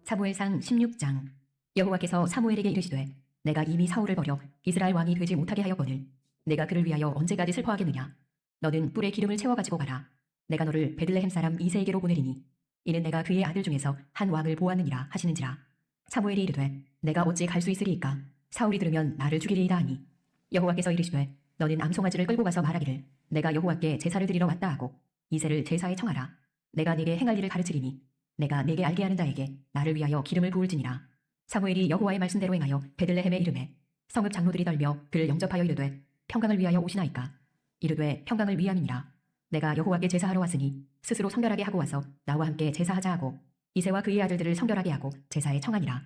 사무엘상 16장. 여호와께서 사무엘에게 이르시되 내가 이미 사울을 버려 이스라엘 왕이 되지 못하게 하였거늘 내가 그를 위하여 언제까지 슬퍼하겠느냐. 너는 뿔에 기름을 채워가지고 가라. 내가 너를 베들레헴 사람 이새에게로 보내리니 이는 내가 그의 아들 중에서 한 왕을 보았느니라 하시는지라. 사무엘이 이르되 내가 어찌 갈 수 있으리이까. 사울이 들으면 나를 죽이리이다 하니 여호와께서 이르시되 너는 암송아지를 끌고 가서 말하기를 내가 여호와께 제사를 드리러 왔다 하고 이새를 제사에 청하라. 내가 네게 행할 일을 가르치리니 내가 네게 알게 하는 자에게 나를 위하여 기름을 부을지니라. 사무엘이 여호와의 말씀대로 행하여 베들레헴에 이르매 성읍 장로들이 떨며 그를 영접하여 이르되 평강을 위하여 오시나이까. 이르되 평강을 위함이니라. 내가 여호와께 제사하러 왔으니 스스로 성결하게 하고 와서 나와 함께 제사하자 하고 이새와 그의 아들들을 성결하게 하고 제사에 청하니라.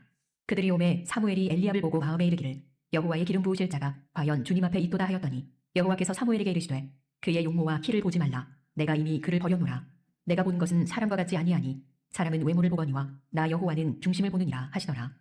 그들이 오매 사무엘이 엘리압을 보고 마음에 이르기를 여호와의 기름 부으실 자가 과연 주님 앞에 있도다 하였더니 여호와께서 사무엘에게 이르시되 그의 용모와 키를 보지 말라. 내가 이미 그를 버렸노라. 내가 본 것은 사람과 같지 아니하니 사람은 외모를 보거니와 나 여호와는 중심을 보느니라 하시더라.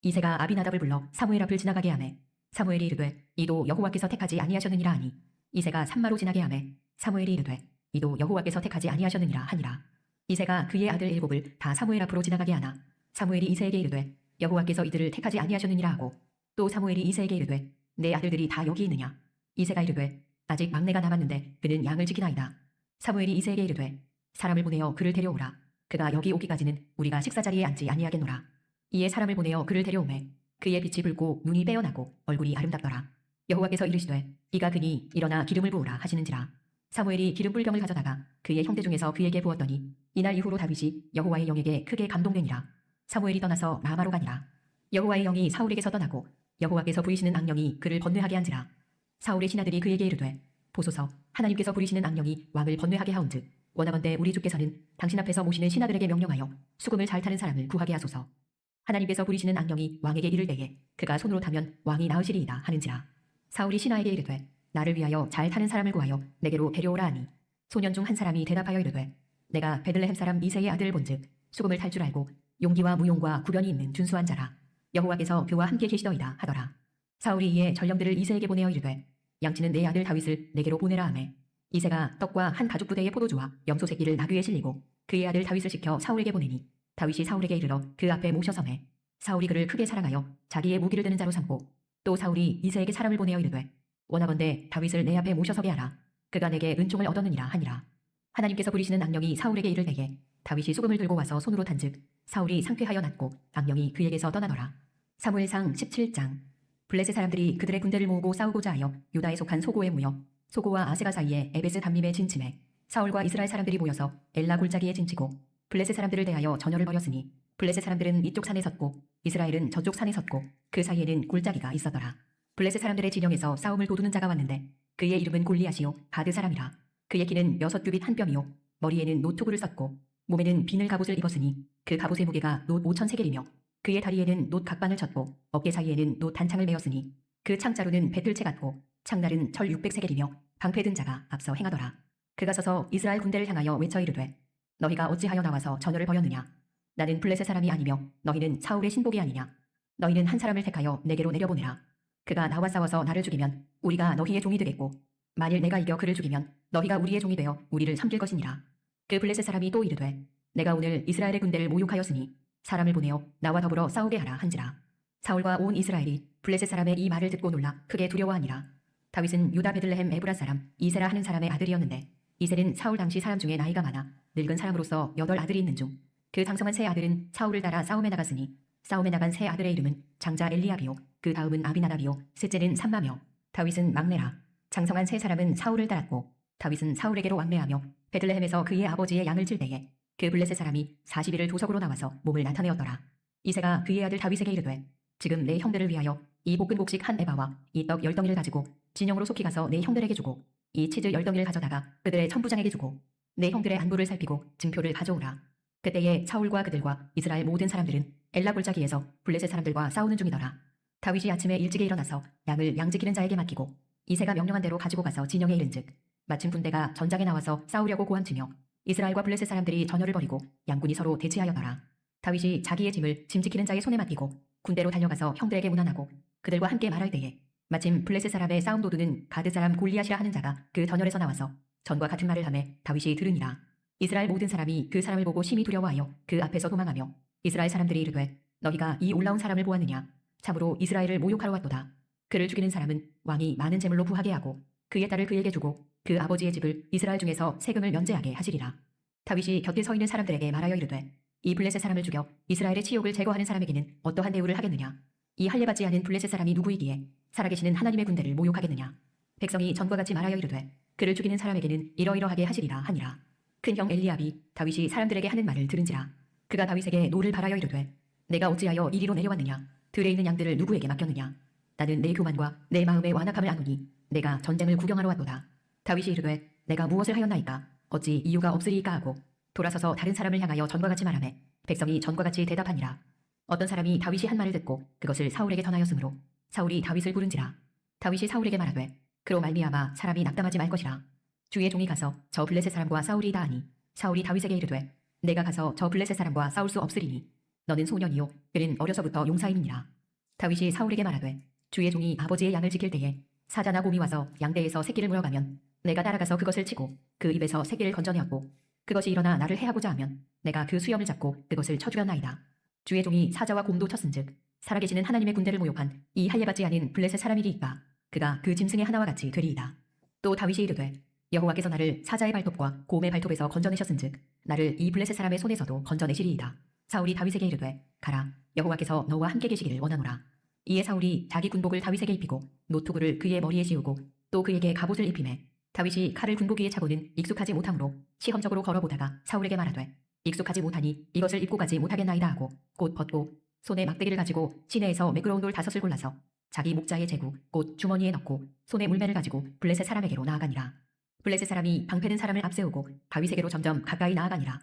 이새가 아비나답을 불러 사무엘 앞을 지나가게 하매 사무엘이 이르되 이도 여호와께서 택하지 아니하셨느니라 하니 이새가 산마로 지나게 하매 사무엘이 이르되 이도 여호와께서 택하지 아니하셨느니라 하니라. 이새가 그의 아들 7을 다 사무엘 앞으로 지나가게 하나 사무엘이 이새에게 이르되 여호와께서 이들을 택하지 아니하셨느니라 하고 또 사무엘이 이새에게 이르되 내 아들들이 다 여기 있느냐. 이새가 이르되 아직 막내가 남았는데 그는 양을 지키나이다. 사무엘이 이새에게 이르되 사람을 보내어 그를 데려오라. 그가 여기 오기까지는 우리가 식사자리에 앉지 아니하겠노라. 이에 사람을 보내어 그를 데려오매 그의 빛이 붉고 눈이 빼어나고 얼굴이 아름답더라. 여호와께서 이르시되 이가 그니 일어나 기름을 부으라 하시는지라. 사무엘이 기름 불병을 가져다가 그의 형제 중에서 그에게 부었더니 이날 이후로 다윗이 여호와의 영에게 크게 감동되니라. 사무엘이 떠나서 라마로 가니라. 여호와의 영이 사울에게서 떠나고 여호와께서 부리시는 악령이 그를 번뇌하게 한지라. 사울의 신하들이 그에게 이르되 보소서 하나님께서 부리시는 악령이 왕을 번뇌하게 하온즉 원하건대 우리 주께서는 당신 앞에서 모시는 신하들에게 명령하여 수금을 잘 타는 사람을 구하게 하소서. 하나님께서 부리시는 악령이 왕에게 이를 때에 그가 손으로 타면 왕이 나으시리이다 하는지라. 사울이 신하에게 이르되 나를 위하여 잘 타는 사람을 구하여 내게로 데려오라 하니 소년 중 한 사람이 대답하여 이르되 내가 베들레헴 사람 이새의 아들을 본즉 수금을 탈 줄 알고 용기와 무용과 구변이 있는 준수한 자라. 여호와께서 그와 함께 계시더이다 하더라. 사울이 이에 전령들을 이새에게 보내어 이르되 양치는 내 아들 다윗을 내게로 보내라 하매 이새가 떡과 한 가죽 부대의 포도주와 염소 새끼를 나귀에 실리고 그의 아들 다윗을 시켜 사울에게 보내니 다윗이 사울에게 이르러 그 앞에 모셔서매 사울이 그를 크게 사랑하여 자기의 무기를 드는 자로 삼고 또 사울이 이새에게 사람을 보내어 이르되 원하건대 다윗을 내 앞에 모셔서게 하라. 그가 내게 은총을 얻었느니라 하니라. 하나님께서 부리시는 악령이 사울에게 이를 때에 다윗이 수금을 들고 와서 손으로 탄즉 사울이 상쾌하여 낫고 악령이 그에게서 떠나더라. 사무엘상 17장. 블레셋 사람들이 그들의 군대를 모으고 싸우고자 하여 유다에 속한 소고에 모여 소고와 아세가 사이에 에베스 담림에 진침해 사울과 이스라엘 사람들이 모여서 엘라 골짜기에 진치고 블레셋 사람들을 대하여 전열을 벌였으니 블레셋 사람들은 이쪽 산에 섰고 이스라엘은 저쪽 산에 섰고 그 사이에는 골짜기가 있었더라. 블레셋 사람들의 진영에서 싸움을 도두는 자가 왔는데 그의 이름은 골리앗이요 가드 사람이라. 그의 키는 6규빗 한 뼘이요 머리에는 놋 투구를 썼고 몸에는 비늘 갑옷을 입었으니 그 갑옷의 무게가 놋 5천 세겔이며 그의 다리에는 놋 각반을 쳤고 어깨 사이에는 놋 단창을 메었으니 그 창자루는 배틀채 같고 창날은 철 600세겔이며 방패 든 자가 앞서 행하더라. 그가 서서 이스라엘 군대를 향하여 외쳐 이르되 너희가 어찌하여 나와서 전열을 벌였느냐. 나는 블레셋 사람이 아니며 너희는 사울의 신복이 아니냐. 너희는 한 사람을 택하여 내게로 내려보내라. 그가 나와 싸워서 나를 죽이면 우리가 너희의 종이 되겠고 만일 내가 이겨 그를 죽이면 너희가 우리의 종이 되어 우리를 섬길 것이니라. 그 블레셋 사람이 또 이르되 내가 오늘 이스라엘의 군대를 모욕하였으니 사람을 보내어 나와 더불어 싸우게 하라 한지라. 사울과 온 이스라엘이 블레셋 사람의 이 말을 듣고 놀라 크게 두려워하니라. 다윗은 유다 베들레헴 에브라 사람 이세라 하는 사람의 아들이었는데 이세는 사울 당시 사람 중에 나이가 많아 늙은 사람으로서 8 아들이 있는 중 그 장성한 세 아들은 사울을 따라 싸움에 나갔으니 싸움에 나간 세 아들의 이름은 장자 엘리압이요 그 다음은 아비나답이요 셋째는 삼마며 다윗은 막내라. 장성한 세 사람은 사울을 따랐고 다윗은 사울에게로 왕래하며 베들레헴에서 그의 아버지의 양을 칠 때에 그 블레셋 사람이 40일을 도석으로 나와서 몸을 나타내었더라. 이새가 그의 아들 다윗에게 이르되 지금 내 형들을 위하여 이 볶은 곡식 한 에바와 이 떡 10덩이를 가지고 진영으로 속히 가서 내 형들에게 주고 이 치즈 10덩이를 가져다가 그들의 천부장에게 주고 내 형들의 안부를 살피고 증표를 가져오라. 그때에 사울과 그들과 이스라엘 모든 사람들은 엘라 골짜기에서 블레셋 사람들과 싸우는 중이더라. 다윗이 아침에 일찍이 일어나서 양을 양 지키는 자에게 맡기고 이새가 명령한 대로 가지고 가서 진영에 이른즉 마침 군대가 전장에 나와서 싸우려고 고함치며 이스라엘과 블레셋 사람들이 전열을 벌이고 양군이 서로 대치하였더라. 다윗이 자기의 짐을 짐 지키는 자의 손에 맡기고 군대로 달려가서 형들에게 문안하고 그들과 함께 말할 때에 마침 블레셋 사람의 싸움 도두는 가드 사람 골리앗이라 하는 자가 그 전열에서 나와서 전과 같은 말을 하매 다윗이 들으니라. 이스라엘 모든 사람이 그 사람을 보고 심히 두려워하여 그 앞에서 도망하며 이스라엘 사람들이 이르되 너희가 이 올라온 사람을 보았느냐? 참으로 이스라엘을 모욕하러 왔도다. 그를 죽이는 사람은 왕이 많은 재물로 부하게 하고 그의 딸을 그에게 주고 그 아버지의 집을 이스라엘 중에서 세금을 면제하게 하시리라. 다윗이 곁에 서 있는 사람들에게 말하여 이르되 이 블레셋 사람을 죽여 이스라엘의 치욕을 제거하는 사람에게는 어떠한 대우를 하겠느냐? 이 할례받지 않은 블레셋 사람이 누구이기에 살아계시는 하나님의 군대를 모욕하겠느냐? 백성이 전과 같이 말하여 이르되 그를 죽이는 사람에게는 이러이러하게 하시리라 하니라. 큰 형 엘리압이 다윗이 사람들에게 하는 말을 들은지라. 그가 다윗에게 노를 바라여 이르되 내가 어찌하여 이리로 내려왔느냐? 들에 있는 양들을 누구에게 맡겼느냐? 나는 내 교만과 내 마음의 완악함을 아노니 내가 전쟁을 구경하러 왔도다. 다윗이 이르되 내가 무엇을 하였나이까? 어찌 이유가 없으리이까 하고 돌아서서 다른 사람을 향하여 전과 같이 말하매 백성이 전과 같이 대답하니라. 어떤 사람이 다윗이 한 말을 듣고 그것을 사울에게 전하였으므로 사울이 다윗을 부른지라. 다윗이 사울에게 말하되 그로 말미암아 사람이 낙담하지 말 것이라. 주의 종이 가서 저 블레셋 사람과 싸우리이다 하니 사울이 다윗에게 이르되 내가 가서 저 블레셋 사람과 싸울 수 없으리니 너는 소년이요 그는 어려서부터 용사임이니라. 다윗이 사울에게 말하되 주의 종이 아버지의 양을 지킬 때에 사자나 곰이 와서 양떼에서 새끼를 물어가면 내가 따라가서 그것을 치고 그 입에서 새끼를 건져내었고 그것이 일어나 나를 해하고자 하면 내가 그 수염을 잡고 그것을 쳐주었나이다. 주의 종이 사자와 곰도 쳤은즉 살아계시는 하나님의 군대를 모욕한 이 할례받지 않은 블레셋 사람이리이까 그가 그 짐승의 하나와 같이 되리이다. 또 다윗이 이르되 여호와께서 나를 사자의 발톱과 곰의 발톱에서 건져내셨은즉 나를 이 블레셋 사람의 손에서도 건져내시리이다. 사울이 다윗에게 이르되 가라 여호와께서 너와 함께 계시기를 원하노라. 이에 사울이 자기 군복을 다윗에게 입히고 노투구를 그의 머리에 씌우고 또 그에게 갑옷을 입히매 다윗이 칼을 군복 위에 차고는 익숙하지 못함으로 시험적으로 걸어보다가 사울에게 말하되 익숙하지 못하니 이것을 입고 가지 못하겠나이다 하고 곧 벗고 손에 막대기를 가지고 시내에서 매끄러운 돌 5을 골라서 자기 목자의 제구 곧 주머니에 넣고 손에 물매를 가지고 블레셋 사람에게로 나아가니라. 블레셋 사람이 방패든 사람을 앞세우고 다윗에게로 점점 가까이 나아가니라.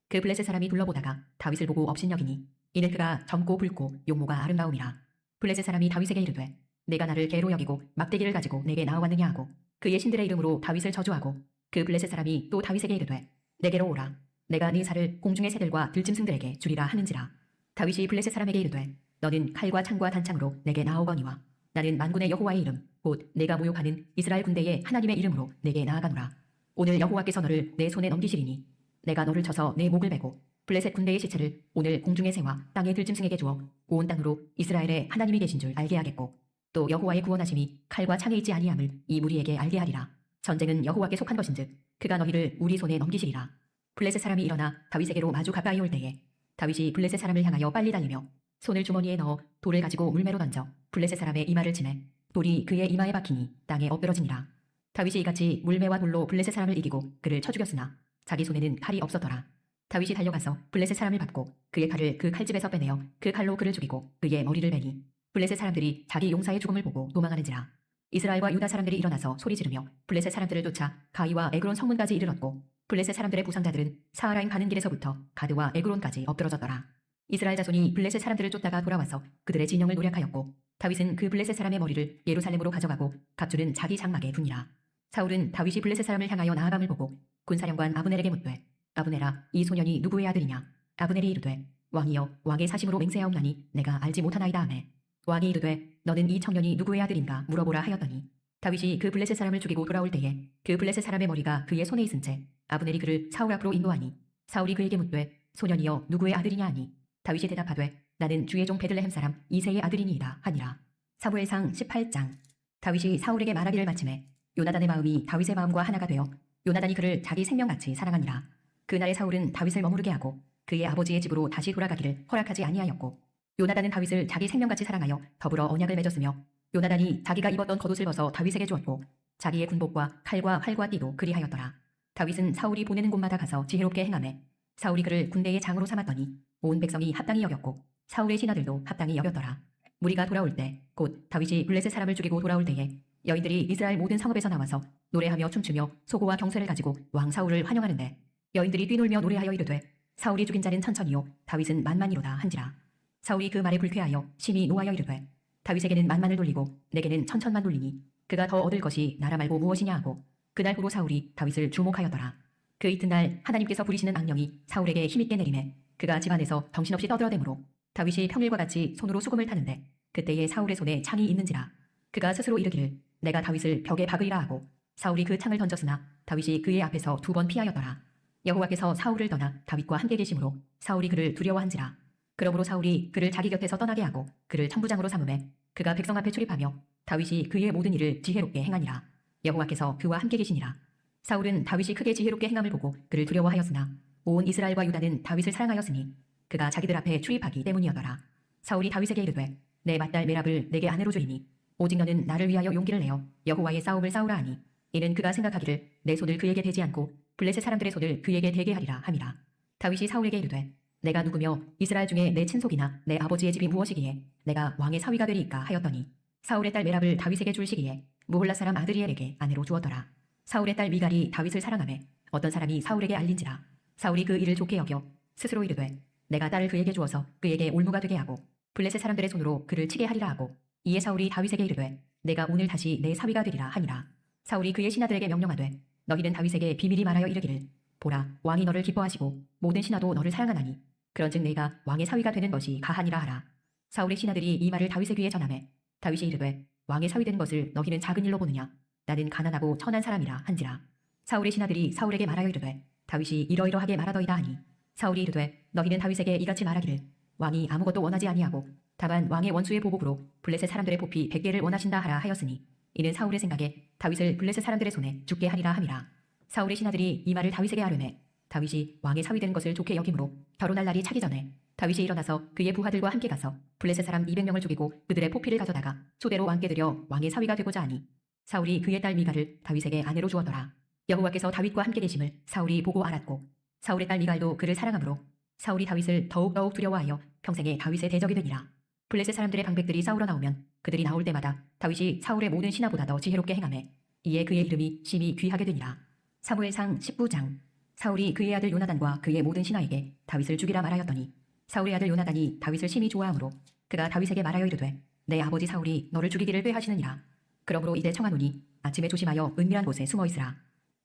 그 블레셋 사람이 둘러보다가 다윗을 보고 업신여기니 이는 그가 젊고 붉고 용모가 아름다움이라. 블레셋 사람이 다윗에게 이르되 내가 나를 개로 여기고 막대기를 가지고 내게 나아왔느냐 하고 그의 신들의 이름으로 다윗을 저주하고 그 블레셋 사람이 또 다윗에게 이르되 내게로 오라 내가 네 살을 공중의 새들과 들짐승들에게 주리라 하는지라. 다윗이 블레셋 사람에게 이르되 너는 칼과 창과 단창으로 내게 나아오거니와 나는 만군의 여호와의 이름 곧 내가 모욕하는 이스라엘 군대의 하나님의 이름으로 내게 나아가노라. 오늘 여호와께서 너를 내 손에 넘기시리니 내가 너를 쳐서 내 목을 베고 블레셋 군대의 시체를 오늘 공중의 새와 땅의 들짐승에게 주어 온 땅으로 이스라엘의 하나님이 계신 줄 알게 하겠고 또 여호와의 구원하심이 칼과 창에 있지 아니함을 이 무리에게 알게 하리라. 전쟁은 여호와께 속한 것인즉 그가 너희를 우리 손에 넘기시리라. 블레셋 사람이 일어나 다윗에게로 마주 가까이 올 때에 다윗이 블레셋 사람을 향하여 빨리 달리며 손을 주머니에 넣어 돌을 가지고 물매로 던져 블레셋 사람의 이마를 치매 돌이 그의 이마에 박히니 땅에 엎드러지니라. 다윗이 이같이 물매와 돌로 블레셋 사람을 이기고 그를 쳐 죽였으나 자기 손에는 칼이 없었더라. 다윗이 달려가서 블레셋 사람을 밟고 그의 칼을 그 칼집에서 빼내어 그 칼로 그를 죽이고 그의 머리를 베니 블레셋 사람들이 자기 용사의 죽음을 보고 도망하는지라. 이스라엘과 유다 사람들이 일어나서 소리 지르며 블레셋 사람들을 쫓아 가이와 에그론 성문까지 이르렀고 블레셋 사람들의 부상자들은 사하라임 가는 길에서부터 가드와 에그론까지 엎드러졌더라. 이스라엘 자손이 블레셋 사람들을 쫓다가 돌아와서 그들의 진영을 노략하였고 다윗은 그 블레셋 사람의 머리를 예루살렘으로 가져가고 각주는 자기 장막에 두니라. 사울은 다윗이 블레셋 사람을 향하여 나아감을 보고 군사령관 아브넬에게 묻되 아브넬아 이 소년이 누구의 아들이냐? 아브넬이 이르되 왕이여 왕의 사심으로 맹세하옵나니 내가 알지 못하나이다 하매 왕이 이르되 너는 이 청년이 누구의 아들인가 물어보라 하였더니 다윗이 그 블레셋 사람을 죽이고 돌아올 때에 그 블레셋 사람의 머리가 그의 손에 있은 채 아브넬이 그를 사울 앞으로 인도하니 사울이 그에게 묻되 소년이여 누구의 아들이냐 하니 다윗이 대답하되 나는 주의 종 베들레헴 사람 이새의 아들이니이다 하니라. 사무엘상 18장. 다윗이 사울에게 말하기를 마침에 요나단의 마음이 다윗의 마음과 하나가 되어 요나단이 그를 자기 생명같이 사랑하니라. 그날의 사울은 다윗을 머무르게 하고 그의 아버지의 집으로 다시 돌아가기를 허락하지 아니하였고 요나단은 다윗을 자기 생명같이 사랑하여 더불어 언약을 맺었으며 요나단이 자기가 입었던 겉옷을 벗어 다윗에게 주었고 자기의 군복과 칼과 활과 띠도 그리하였더라. 다윗은 사울이 보내는 곳마다 가서 지혜롭게 행하매 사울이 그를 군대의 장으로 삼았더니 온 백성이 합당히 여겼고 사울의 신하들도 합당히 여겼더라. 무리가 돌아올 때 곧 다윗이 블레셋 사람을 죽이고 돌아올 때에 여인들이 이스라엘 모든 성읍에서 나와서 노래하며 춤추며 소고와 경쇠를 가지고 왕 사울을 환영하는데 여인들이 뛰놀며 노래하여 이르되 사울이 죽인 자는 천천히요 다윗은 만만이로다 한지라. 사울이 그 말에 불쾌하여 심히 노하여 이르되 다윗에게는 만만을 돌리고 내게는 천천만 돌리니 그가 더 얻을 것이 나라 말고 무엇이냐 하고 그날 후로 사울이 다윗을 주목하였더라. 그 이튿날 하나님께서 부리시는 악령이 사울에게 힘있게 내림에 그가 집안에서 정신없이 떠들어대므로 다윗이 평일과 같이 손으로 수금을 타는데 그때에 사울의 손에 창이 있는지라. 그가 스스로 이르기를 내가 다윗을 벽에 박으리라 하고 사울이 그 창을 던졌으나 다윗이 그의 앞에서 2번 피하였더라. 여호와께서 사울을 떠나 다윗과 함께 계심으로 사울이 그를 두려워한지라. 그러므로 사울이 그를 자기 곁에서 떠나게 하고 그를 천부장으로 삼음에 그가 백성 앞에 출입하며 다윗이 그의 모든 일을 지혜롭게 행하니라. 여호와께서 그와 함께 계시니라. 사울은 다윗이 크게 지혜롭게 행함을 보고 그를 두려워하였으나 온 이스라엘과 유다는 다윗을 사랑하였으니 그가 자기들 앞에 출입하기 때문이었더라. 사울이 다윗에게 이르되 내 맏딸 메랍을 내게 아내로 주리니 오직 너는 나를 위하여 용기를 내어 여호와의 싸움을 싸우라 하니 이는 그가 생각하기를 내 손을 그에게 대지 않고 블레셋 사람들의 손을 그에게 대게 하리라 함이라. 다윗이 사울에게 이르되 내가 누구며 이스라엘 중에 내 친속이나 내 아버지의 집이 무엇이기에 내가 왕의 사위가 되리이까 하였더니 사울의 딸 메랍을 다윗에게 줄 시기에 무홀라 사람 아드리엘에게 아내로 주었더라. 사울의 딸 미갈이 다윗을 사랑하매 어떤 사람이 사울에게 알린지라. 사울이 그 일을 좋게 여겨 스스로 이르되 내가 딸을 그에게 주어서 그에게 올무가 되게 하고 블레셋 사람들의 손으로 그를 치게 하리라 하고 이에 사울이 다윗에게 이르되 내가 오늘 다시 내 사위가 되리라 하니라. 사울이 그의 신하들에게 명령하되 너희는 다윗에게 비밀히 말하여 이르기를 보라 왕이 너를 기뻐하시고 모든 신하도 너를 사랑하나니 그런즉 내가 왕의 사위가 되는 것이 가하니라 하라. 사울의 신하들이 이 말을 다윗의 귀에 전하매 다윗이 이르되 왕의 사위 된 것을 너희는 작은 일로 보느냐 나는 가난하고 천한 사람이라 한지라. 사울의 신하들이 사울에게 말하여 이르되 다윗이 이러이러하게 말하더이다 하니 사울이 이르되 너희는 다윗에게 이같이 말하기를 왕이 아무것도 원하지 아니하고 다만 왕의 원수의 보복으로 블레셋 사람들의 보피 100개를 원하신다 하라 하였으니 이는 사울의 생각에 다윗을 블레셋 사람들의 손에 죽게 하리라 함이라. 사울의 신하들이 이 말을 다윗에게 하려매 다윗이 왕의 사위 되는 것을 좋게 여김으로 결혼할 날이 차기 전에 다윗이 일어나서 그의 부하들과 함께 가서 블레셋 사람 200명을 죽이고 그들의 포피를 가져다가 소대로 왕께 드려 왕의 사위가 되고자 하니 사울이 그의 딸 미갈을 다윗에게 아내로 주었더라. 여호와께서 다윗과 함께 계심을 사울이 보고 알았고 사울의 딸 미갈도 그를 사랑하므로 사울이 다윗을 더욱더욱 두려워하여 평생에 다윗의 대적이 되니라. 블레셋 사람들의 방백들이 싸우러 나오면 그들이 나올 때마다 다윗이 사울의 모든 신하보다 더 지혜롭게 행하매 이에 그의 이름이 심히 귀하게 되니라. 사무엘상 19장. 사울이 그의 아들 요나단과 그의 모든 신하에게 다윗을 죽이라 말하였더니 사울의 아들 요나단이 다윗을 심히 좋아하므로 그가 다윗에게 말하여 이르되 내 아버지 사울이 너를 죽이기를 꾀하시느니라. 그러므로 이제 청하노니 아침에 조심하여 은밀한 곳에 숨어 있으라.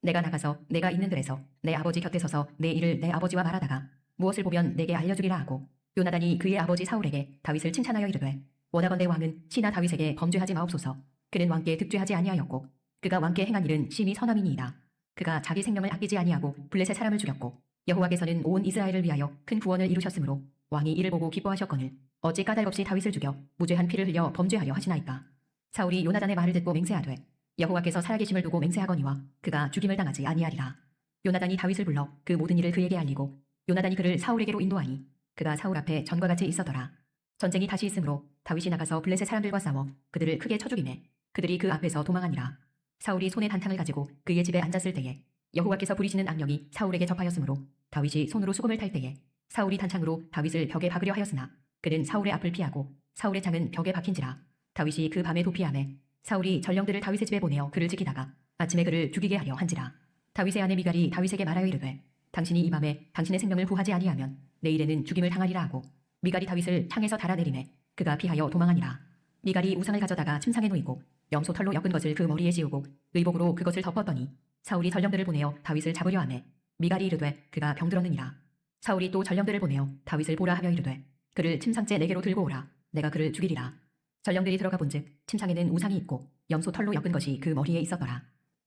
내가 나가서 내가 있는 들에서 내 아버지 곁에 서서 내 일을 내 아버지와 말하다가 무엇을 보면 내게 알려주리라 하고 요나단이 그의 아버지 사울에게 다윗을 칭찬하여 이르되 원하건대 왕은 신하 다윗에게 범죄하지 마옵소서. 그는 왕께 득죄하지 아니하였고 그가 왕께 행한 일은 심히 선함이니이다. 그가 자기 생명을 아끼지 아니하고 블레셋 사람을 죽였고 여호와께서는 온 이스라엘을 위하여 큰 구원을 이루셨으므로 왕이 이를 보고 기뻐하셨거늘 어찌 까닭없이 다윗을 죽여 무죄한 피를 흘려 범죄하려 하시나이까. 사울이 요나단의 말을 듣고 맹세하되 여호와께서 살아계심을 두고 맹세하거니와 그가 죽임을 당하지 아니하리라. 요나단이 다윗을 불러 그 모든 일을 그에게 알리고 요나단이 그를 사울에게로 인도하니 그가 사울 앞에 전과 같이 있었더라. 전쟁이 다시 있으므로 다윗이 나가서 블레셋 사람들과 싸워 그들을 크게 쳐 죽이매 그들이 그 앞에서 도망하니라. 사울이 손에 단창을 가지고 그의 집에 앉았을 때에 여호와께서 부리시는 악령이 사울에게 접하였으므로 다윗이 손으로 수금을 탈 때에 사울이 단창으로 다윗을 벽에 박으려 하였으나 그는 사울의 앞을 피하고 사울의 창은 벽에 박힌지라. 다윗이 그 밤에 도피하매 사울이 전령들을 다윗의 집에 보내어 그를 지키다가 아침에 그를 죽이게 하려 한지라. 다윗의 아내 미갈이 다윗에게 말하여 이르되 당신이 이 밤에 당신의 생명을 구하지 아니하면 내일에는 죽임을 당하리라 하고 미갈이 다윗을 창에서 달아내리매 그가 피하여 도망하니라. 미갈이 우상을 가져다가 침상에 놓이고 염소 털로 엮은 것을 그 머리에 씌우고 의복으로 그것을 덮었더니 사울이 전령들을 보내어 다윗을 잡으려 하매 미갈이 이르되 그가 병들었느니라. 사울이 또 전령들을 보내어 다윗을 보라 하며 이르되 그를 침상째 내게로 들고 오라. 내가 그를 죽이리라. 전령들이 들어가 본즉 침상에는 우상이 있고 염소 털로 엮은 것이 그 머리에 있었더라.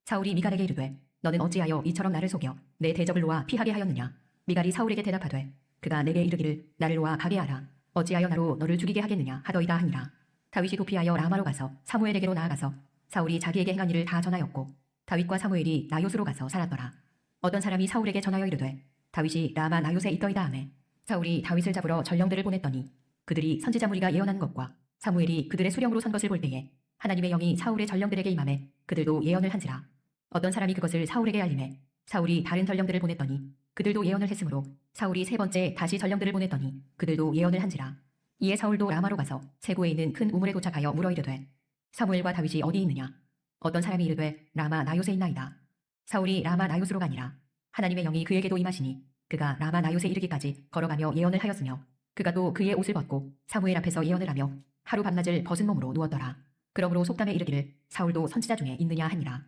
사울이 미갈에게 이르되 너는 어찌하여 이처럼 나를 속여 내 대적을 놓아 피하게 하였느냐. 미갈이 사울에게 대답하되 그가 내게 이르기를 나를 놓아 가게 하라. 어찌하여 나로 너를 죽이게 하겠느냐 하더이다 하니라. 다윗이 도피하여 라마로 가서 사무엘에게로 나아가서 사울이 자기에게 행한 일을 다 전하였고 다윗과 사무엘이 나요스로 가서 살았더라. 어떤 사람이 사울에게 전하여 이르되 다윗이 라마 나요스에 있더이다 하매 사울이 다윗을 잡으러 전령들을 보냈더니 그들이 선지자 무리가 예언한 것과 사무엘이 그들의 수령으로 선 것을 볼 때에 하나님의 영이 사울의 전령들에게 임하매 그들도 예언을 한지라. 어떤 사람이 그것을 사울에게 알림해 사울이 다른 전령들을 보냈더니 그들도 예언을 했으므로 사울이 세 번째 다시 전령들을 보냈더니 그들도 예언을 한지라. 이에 사울도 라마로 가서 세고에 있는 큰 우물에 도착하여 물어 이르되 사무엘과 다윗이 어디 있느냐. 어떤 사람이 이르되 라마 나요스에 있나이다. 사울이 라마 나요스로 가니라. 하나님의 영이 그에게도 임하시니 그가 라마 나요스에 이르기까지 걸어가며 예언을 하였으며 그가 또 그의 옷을 벗고 사무엘 앞에서 예언을 하며 하루 밤낮을 벗은 몸으로 누웠더라. 그러므로 속담에 이르기를 사울도 선지자 중에 있느냐 하니라.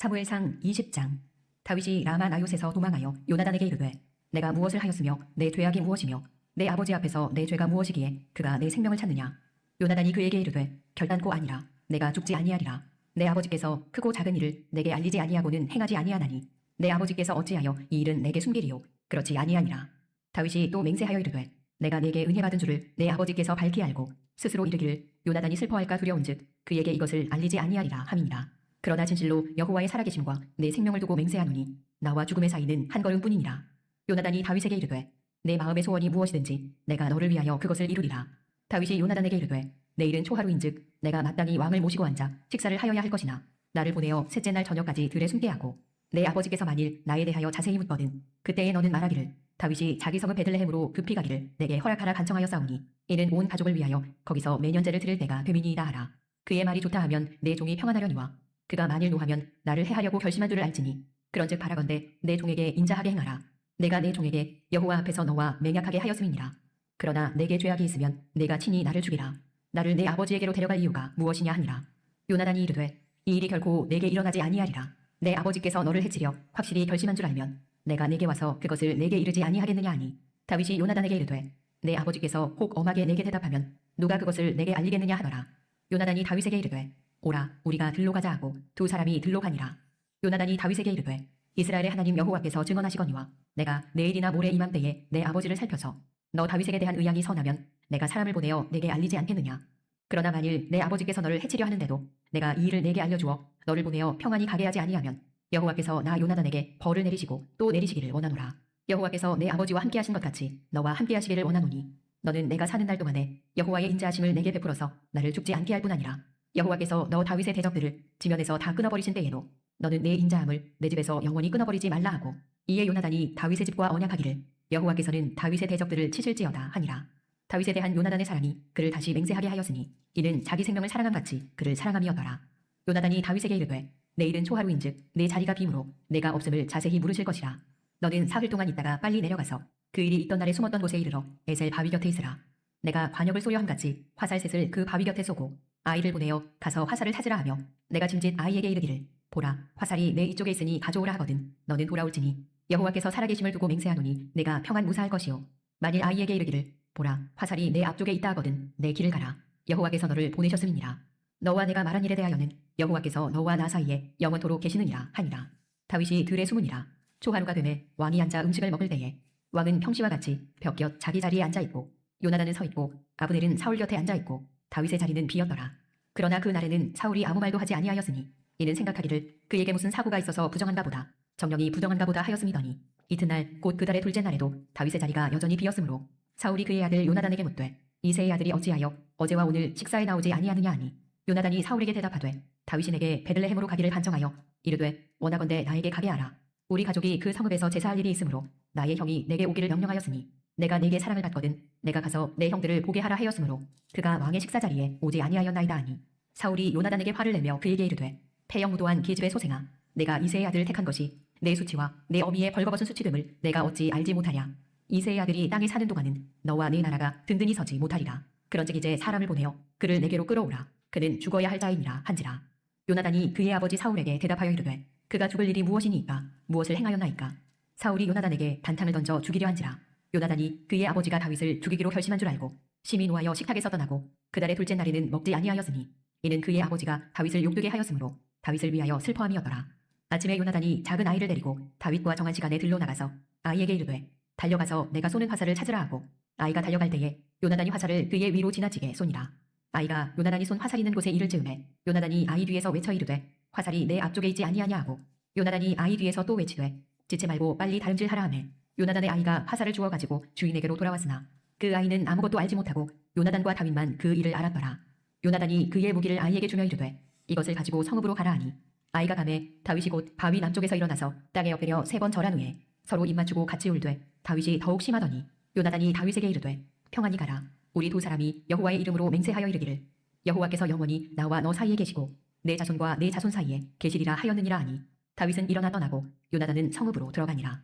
사무엘상 20장. 다윗이 라마 나요스에서 도망하여 요나단에게 이르되 내가 무엇을 하였으며 내 죄악이 무엇이며 내 아버지 앞에서 내 죄가 무엇이기에 그가 내 생명을 찾느냐. 요나단이 그에게 이르되 결단코 아니라 내가 죽지 아니하리라. 내 아버지께서 크고 작은 일을 내게 알리지 아니하고는 행하지 아니하나니 내 아버지께서 어찌하여 이 일은 내게 숨기리요. 그렇지 아니하니라. 다윗이 또 맹세하여 이르되 내가 내게 은혜 받은 줄을 내 아버지께서 밝히 알고 스스로 이르기를 요나단이 슬퍼할까 두려운즉 그에게 이것을 알리지 아니하리라 함이니라. 그러나 진실로 여호와의 살아계심과 내 생명을 두고 맹세하노니 나와 죽음의 사이는 한 걸음뿐이니라. 요나단이 다윗에게 이르되 내 마음의 소원이 무엇이든지 내가 너를 위하여 그것을 이루리라. 다윗이 요나단에게 이르되 내일은 초하루인즉 내가 마땅히 왕을 모시고 앉아 식사를 하여야 할 것이나 나를 보내어 셋째 날 저녁까지 들에 숨게 하고 내 아버지께서 만일 나에 대하여 자세히 묻거든 그때에 너는 말하기를 다윗이 자기 성읍 베들레헴으로 급히 가기를 내게 허락하라 간청하여 싸우니 이는 온 가족을 위하여 거기서 매년제를 드릴 때가 되미니이다 하라. 그의 말이 좋다 하면 내 종이 평안하려니와 그가 만일 노하면 나를 해하려고 결심한 줄을 알지니 그런즉 바라건대 내 종에게 인자하게 행하라. 내가 내 종에게 여호와 앞에서 너와 맹약하게 하였음이니라. 그러나 내게 죄악이 있으면 내가 친히 나를 죽이라. 나를 내 아버지에게로 데려갈 이유가 무엇이냐 하니라. 요나단이 이르되 이 일이 결코 내게 일어나지 아니하리라. 내 아버지께서 너를 해치려 확실히 결심한 줄 알면 내가 내게 와서 그것을 내게 이르지 아니하겠느냐 하니 다윗이 요나단에게 이르되 내 아버지께서 혹 엄하게 내게 대답하면 누가 그것을 내게 알리겠느냐 하더라. 요나단이 다윗에게 이르되 오라 우리가 들로 가자 하고 두 사람이 들로 가니라. 요나단이 다윗에게 이르되 이스라엘의 하나님 여호와께서 증언하시거니와 내가 내일이나 모레 이맘때에 내 아버지를 살펴서 너 다윗에게 대한 의향이 선하면 내가 사람을 보내어 내게 알리지 않겠느냐. 그러나 만일 내 아버지께서 너를 해치려 하는데도 내가 이 일을 내게 알려주어 너를 보내어 평안히 가게 하지 아니하면 여호와께서 나 요나단에게 벌을 내리시고 또 내리시기를 원하노라. 여호와께서 내 아버지와 함께 하신 것 같이 너와 함께 하시기를 원하노니 너는 내가 사는 날 동안에 여호와의 인자하심을 내게 베풀어서 나를 죽지 않게 할 뿐 아니라 여호와께서 너 다윗의 대적들을 지면에서 다 끊어버리신 때에도 너는 내 인자함을 내 집에서 영원히 끊어버리지 말라 하고 이에 요나단이 다윗의 집과 언약하기를 여호와께서는 다윗의 대적들을 치실지어다 하니라. 다윗에 대한 요나단의 사랑이 그를 다시 맹세하게 하였으니 이는 자기 생명을 사랑함 같이 그를 사랑함이었더라. 요나단이 다윗에게 이르되 내일은 초하루인즉 내 자리가 빔으로 내가 없음을 자세히 물으실 것이라. 너는 사흘 동안 있다가 빨리 내려가서 그 일이 있던 날에 숨었던 곳에 이르러 에셀 바위 곁에 있으라. 내가 관역을 쏘려 함같이 화살셋을 그 바위 곁에 쏘고 아이를 보내어 가서 화살을 찾으라 하며 내가 짐짓 아이에게 이르기를 보라 화살이 내 이쪽에 있으니 가져오라 하거든 너는 돌아올지니 여호와께서 살아계심을 두고 맹세하노니 내가 평안 무사할 것이요 만일 아이에게 이르기를 보라 화살이 내 앞쪽에 있다 하거든 내 길을 가라 여호와께서 너를 보내셨음이니라. 너와 내가 말한 일에 대하여는 여호와께서 너와 나 사이에 영원토록 계시느니라 하니라. 다윗이 들에 숨으니라. 초하루가 되매 왕이 앉아 음식을 먹을 때에 왕은 평시와 같이 벽 곁 자기 자리에 앉아있고 요나단은 서있고 아브넬은 사울 곁에 앉아있고 다윗의 자리는 비었더라. 그러나 그 날에는 사울이 아무 말도 하지 아니하였으니 이는 생각하기를 그에게 무슨 사고가 있어서 부정한가 보다 정령이 부정한가 보다 하였음이더니 이튿날 곧 그 달의 둘째 날에도 다윗의 자리가 여전히 비었으므로 사울이 그의 아들 요나단에게 묻되 이새의 아들이 어찌하여 어제와 오늘 식사에 나오지 아니하느냐 하니 요나단이 사울에게 대답하되 다윗이 내게 베들레헴으로 가기를 간청하여 이르되 원하건대 나에게 가게 하라. 우리 가족이 그 성읍에서 제사할 일이 있으므로 나의 형이 내게 오기를 명령하였으니 내가 네게 사랑을 받거든 내가 가서 내 형들을 보게 하라 하였으므로 그가 왕의 식사 자리에 오지 아니하였나이다 하니 사울이 요나단에게 화를 내며 그에게 이르되 패영무도한 기집의 소생아 내가 이새의 아들을 택한 것이 내 수치와 내 어미의 벌거벗은 수치됨을 내가 어찌 알지 못하랴. 이새의 아들이 땅에 사는 동안은 너와 네 나라가 든든히 서지 못하리라. 그런즉 이제 사람을 보내어 그를 내게로 끌어오라. 그는 죽어야 할 자이니라 한지라. 요나단이 그의 아버지 사울에게 대답하여 이르되 그가 죽을 일이 무엇이니까 무엇을 행하였나이까. 사울이 요나단에게 단탕을 던져 죽이려 한지라. 요나단이 그의 아버지가 다윗을 죽이기로 결심한 줄 알고 심히 노하여 식탁에서 떠나고 그 달의 둘째 날에는 먹지 아니하였으니 이는 그의 아버지가 다윗을 욕되게 하였으므로 다윗을 위하여 슬퍼함이었더라. 아침에 요나단이 작은 아이를 데리고 다윗과 정한 시간에 들로 나가서 아이에게 이르되 달려가서 내가 쏘는 화살을 찾으라 하고 아이가 달려갈 때에 요나단이 화살을 그의 위로 지나치게 쏘니라. 아이가 요나단이 쏜 화살이 있는 곳에 이를 즈음에 요나단이 아이 뒤에서 외쳐 이르되 화살이 내 앞쪽에 있지 아니하냐 하고 요나단이 아이 뒤에서 또 외치되 지체 말고 빨리 다름질 하라 하매 요나단의 아이가 화살을 주워 가지고 주인에게로 돌아왔으나 그 아이는 아무것도 알지 못하고 요나단과 다윗만 그 일을 알았더라. 요나단이 그의 무기를 아이에게 주며 이르되 이것을 가지고 성읍으로 가라 하니 아이가 가매 다윗이 곧 바위 남쪽에서 일어나서 땅에 엎드려 3번 절한 후에 서로 입 맞추고 같이 울되 다윗이 더욱 심하더니 요나단이 다윗에게 이르되 평안히 가라. 우리 두 사람이 여호와의 이름으로 맹세하여 이르기를 여호와께서 영원히 나와 너 사이에 계시고 내 자손과 내 자손 사이에 계시리라 하였느니라 하니 다윗은 일어나 떠나고 요나단은 성읍으로 들어가니라.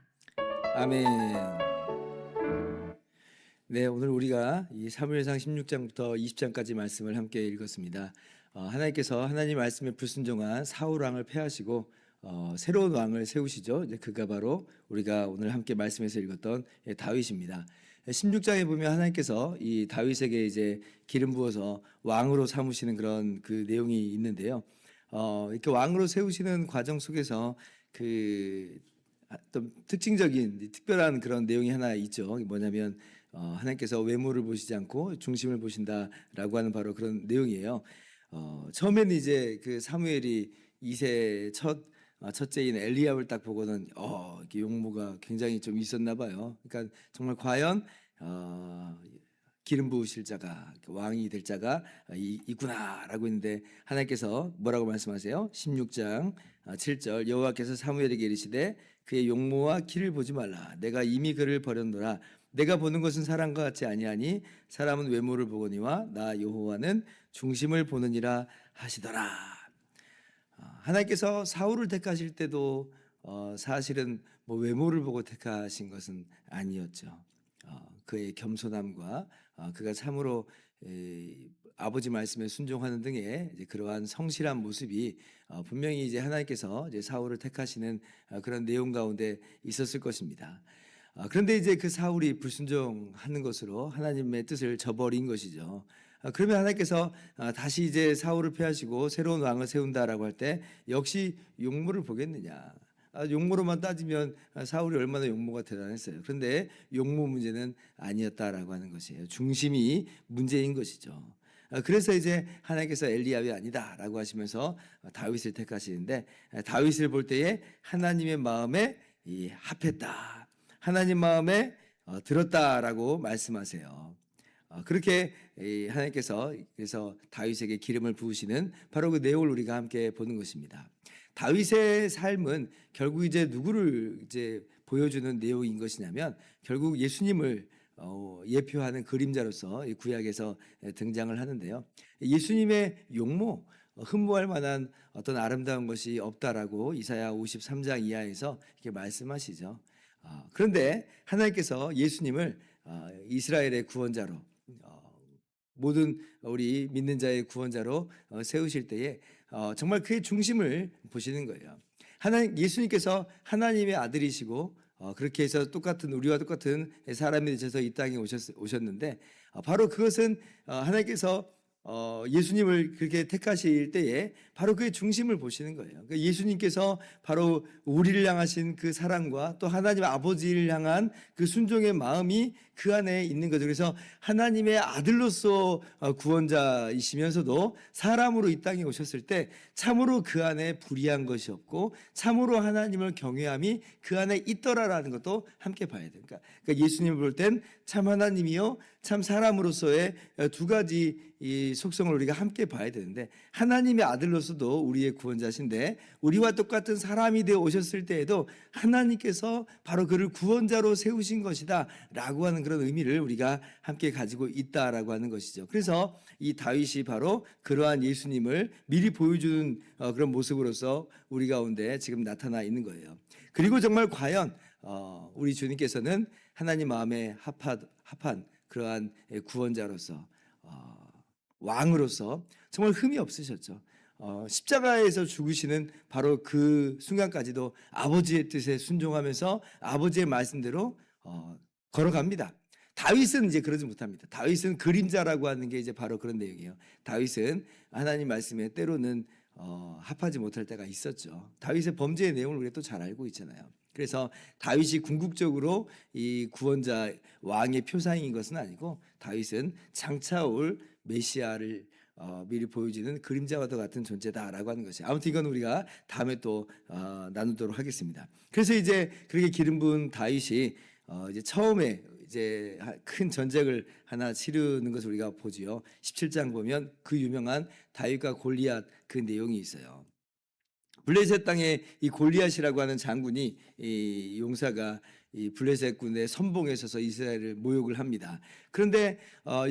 아멘. 네, 오늘 우리가 이 사무엘상 16장부터 20장까지 말씀을 함께 읽었습니다. 하나님께서 하나님 말씀에 불순종한 사울 왕을 패하시고 새로운 왕을 세우시죠. 이제 그가 바로 우리가 오늘 함께 말씀에서 읽었던 다윗입니다. 16장에 보면 하나님께서 이 다윗에게 이제 기름 부어서 왕으로 삼으시는 그런 그 내용이 있는데요. 이렇게 왕으로 세우시는 과정 속에서 그 좀 특징적인 특별한 그런 내용이 하나 있죠. 뭐냐면 하나님께서 외모를 보시지 않고 중심을 보신다라고 하는 바로 그런 내용이에요. 처음에는 이제 그 사무엘이 2세 첫째인 엘리압을 딱 보고는 이렇게 용모가 굉장히 좀 있었나 봐요. 그러니까 정말 과연 기름 부으실 자가 왕이 될 자가 있구나라고 했는데 하나님께서 뭐라고 말씀하세요? 16장 7절 여호와께서 사무엘에게 이르시되 그의 용모와 키를 보지 말라. 내가 이미 그를 버렸노라. 내가 보는 것은 사람과 같지 아니하니 사람은 외모를 보거니와 나 여호와는 중심을 보느니라 하시더라. 하나님께서 사울을 택하실 때도 사실은 뭐 외모를 보고 택하신 것은 아니었죠. 그의 겸손함과 그가 참으로 아버지 말씀에 순종하는 등의 이제 그러한 성실한 모습이 분명히 이제 하나님께서 이제 사울을 택하시는 그런 내용 가운데 있었을 것입니다. 그런데 이제 그 사울이 불순종하는 것으로 하나님의 뜻을 저버린 것이죠. 그러면 하나님께서 다시 이제 사울을 폐하시고 새로운 왕을 세운다라고 할 때 역시 용모를 보겠느냐? 용모로만 따지면 사울이 얼마나 용모가 대단했어요. 그런데 용모 문제는 아니었다라고 하는 것이에요. 중심이 문제인 것이죠. 그래서 이제 하나님께서 엘리압이 아니다라고 하시면서 다윗을 택하시는데 다윗을 볼 때에 하나님의 마음에 합했다. 하나님 마음에 들었다라고 말씀하세요. 그렇게 하나님께서 그래서 다윗에게 기름을 부으시는 바로 그 내용을 우리가 함께 보는 것입니다. 다윗의 삶은 결국 이제 누구를 이제 보여주는 내용인 것이냐면 결국 예수님을 예표하는 그림자로서 이 구약에서 등장을 하는데요. 예수님의 용모, 흠모할 만한 어떤 아름다운 것이 없다라고 이사야 53장 이하에서 이렇게 말씀하시죠. 그런데 하나님께서 예수님을 이스라엘의 구원자로 모든 우리 믿는 자의 구원자로 세우실 때에 정말 그의 중심을 보시는 거예요. 예수님께서 하나님의 아들이시고 그렇게 해서 우리와 똑같은 사람이 되셔서 이 땅에 오셨는데 바로 그것은 하나님께서 예수님을 그렇게 택하실 때에 바로 그의 중심을 보시는 거예요. 그러니까 예수님께서 바로 우리를 향하신 그 사랑과 또 하나님 아버지를 향한 그 순종의 마음이 그 안에 있는 거죠. 그래서 하나님의 아들로서 구원자이시면서도 사람으로 이 땅에 오셨을 때 참으로 그 안에 불의한 것이 없고 참으로 하나님을 경외함이 그 안에 있더라라는 것도 함께 봐야 돼요. 그러니까 예수님을 볼 땐 참 하나님이요 참 사람으로서의 두 가지 이 속성을 우리가 함께 봐야 되는데 하나님의 아들로서도 우리의 구원자신데 우리와 똑같은 사람이 되어 오셨을 때에도 하나님께서 바로 그를 구원자로 세우신 것이다 라고 하는 그런 의미를 우리가 함께 가지고 있다라고 하는 것이죠. 그래서 이 다윗이 바로 그러한 예수님을 미리 보여주는 그런 모습으로서 우리 가운데 지금 나타나 있는 거예요. 그리고 정말 과연 우리 주님께서는 하나님 마음에 합한 그러한 구원자로서 왕으로서 정말 흠이 없으셨죠. 십자가에서 죽으시는 바로 그 순간까지도 아버지의 뜻에 순종하면서 아버지의 말씀대로 걸어갑니다. 다윗은 이제 그러지 못합니다. 다윗은 그림자라고 하는 게 이제 바로 그런 내용이에요. 다윗은 하나님 말씀에 때로는 합하지 못할 때가 있었죠. 다윗의 범죄의 내용을 우리가 또 잘 알고 있잖아요. 그래서 다윗이 궁극적으로 이 구원자 왕의 표상인 것은 아니고 다윗은 장차 올 메시아를 미리 보여주는 그림자와도 같은 존재다라고 하는 것이 아무튼 이건 우리가 다음에 또 나누도록 하겠습니다. 그래서 이제 그렇게 기름 부은 다윗이 이제 처음에 이제 큰 전쟁을 하나 치르는 것을 우리가 보지요. 17장 보면 그 유명한 다윗과 골리앗 그 내용이 있어요. 블레셋 땅에 이 골리앗이라고 하는 장군이 이 용사가 이 블레셋 군의 선봉에 서서 이스라엘을 모욕을 합니다. 그런데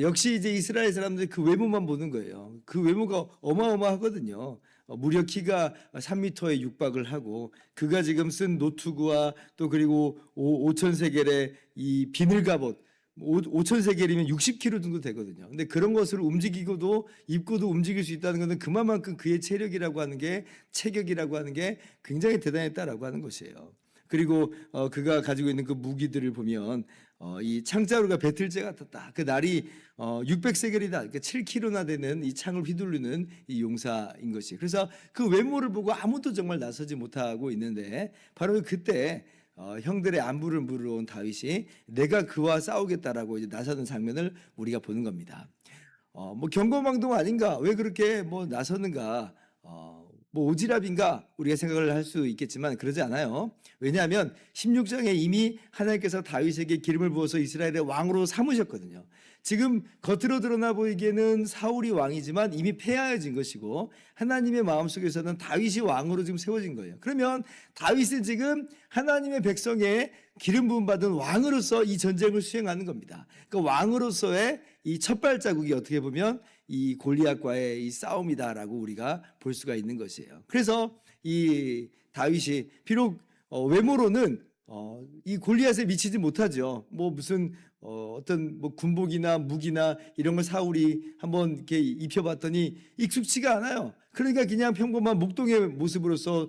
역시 이제 이스라엘 사람들이 그 외모만 보는 거예요. 그 외모가 어마어마하거든요. 무려 키가 3m에 육박을 하고 그가 지금 쓴 노트구와 또 그리고 5천 세겔의 이 비늘 갑옷 5천 세겔이면 60kg 정도 되거든요. 근데 그런 것을 움직이고도 입고도 움직일 수 있다는 것은 그만큼 그의 체력이라고 하는 게, 체격이라고 하는 게 굉장히 대단했다라고 하는 것이에요. 그리고 그가 가지고 있는 그 무기들을 보면 이 창자루가 배틀제 같았다. 그 날이 600세겔이다. 그러니까 7kg나 되는 이 창을 휘두르는 이 용사인 것이. 그래서 그 외모를 보고 아무도 정말 나서지 못하고 있는데, 바로 그때 형들의 안부를 물으러 온 다윗이 내가 그와 싸우겠다라고 이제 나서는 장면을 우리가 보는 겁니다. 뭐 경거망동 아닌가? 왜 그렇게 뭐 나서는가? 뭐 오지랖인가? 우리가 생각을 할 수 있겠지만 그러지 않아요. 왜냐하면 16장에 이미 하나님께서 다윗에게 기름을 부어서 이스라엘의 왕으로 삼으셨거든요. 지금 겉으로 드러나 보이기에는 사울이 왕이지만 이미 패하여진 것이고, 하나님의 마음속에서는 다윗이 왕으로 지금 세워진 거예요. 그러면 다윗은 지금 하나님의 백성의 기름 부음 받은 왕으로서 이 전쟁을 수행하는 겁니다. 그 왕으로서의 이 첫 발자국이 어떻게 보면 이 골리앗과의 이 싸움이다라고 우리가 볼 수가 있는 것이에요. 그래서 이 다윗이 비록 외모로는 이 골리앗에 미치지 못하죠. 뭐 무슨 어떤 뭐 군복이나 무기나 이런 걸 사울이 한번 이렇게 입혀봤더니 익숙치가 않아요. 그러니까 그냥 평범한 목동의 모습으로서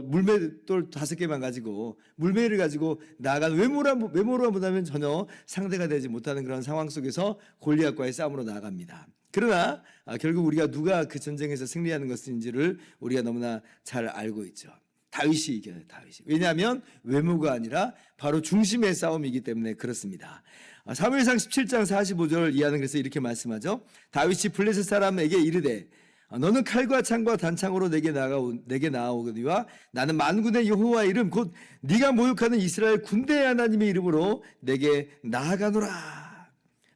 물매돌 5개만 가지고, 물매를 가지고 나아간 외모로만 보다면 전혀 상대가 되지 못하는 그런 상황 속에서 골리앗과의 싸움으로 나아갑니다. 그러나 결국 우리가 누가 그 전쟁에서 승리하는 것인지를 우리가 너무나 잘 알고 있죠. 다윗이 이겨요. 다윗이. 왜냐하면 외모가 아니라 바로 중심의 싸움이기 때문에 그렇습니다. 사무엘상 17장 45절 이하는 그래서 이렇게 말씀하죠. 다윗이 블레셋 사람에게 이르되 너는 칼과 창과 단창으로 내게 나아오거니와 나는 만군의 여호와의 이름 곧 네가 모욕하는 이스라엘 군대의 하나님의 이름으로 내게 나아가노라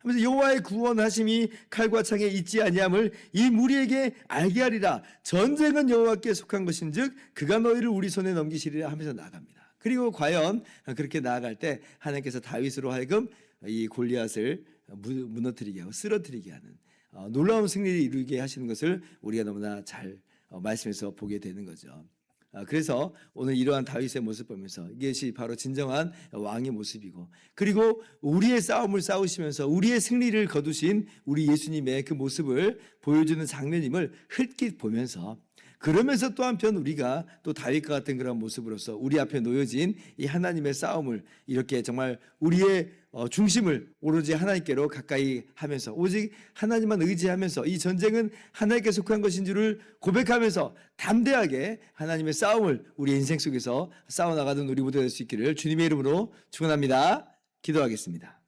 하면서 여호와의 구원하심이 칼과 창에 있지 아니함을 이 무리에게 알게 하리라. 전쟁은 여호와께 속한 것인즉 그가 너희를 우리 손에 넘기시리라 하면서 나아갑니다. 그리고 과연 그렇게 나아갈 때 하나님께서 다윗으로 하여금 이 골리앗을 무너뜨리게 하고 쓰러뜨리게 하는 놀라운 승리를 이루게 하시는 것을 우리가 너무나 잘 말씀에서 보게 되는 거죠. 그래서 오늘 이러한 다윗의 모습 보면서 이것이 바로 진정한 왕의 모습이고, 그리고 우리의 싸움을 싸우시면서 우리의 승리를 거두신 우리 예수님의 그 모습을 보여주는 장면임을 흘낏 보면서, 그러면서 또 한편 우리가 또 다윗과 같은 그런 모습으로서 우리 앞에 놓여진 이 하나님의 싸움을 이렇게 정말 우리의 중심을 오로지 하나님께로 가까이 하면서 오직 하나님만 의지하면서 이 전쟁은 하나님께 속한 것인 줄을 고백하면서 담대하게 하나님의 싸움을 우리 인생 속에서 싸워나가는 우리 모두가 될 수 있기를 주님의 이름으로 축원합니다. 기도하겠습니다.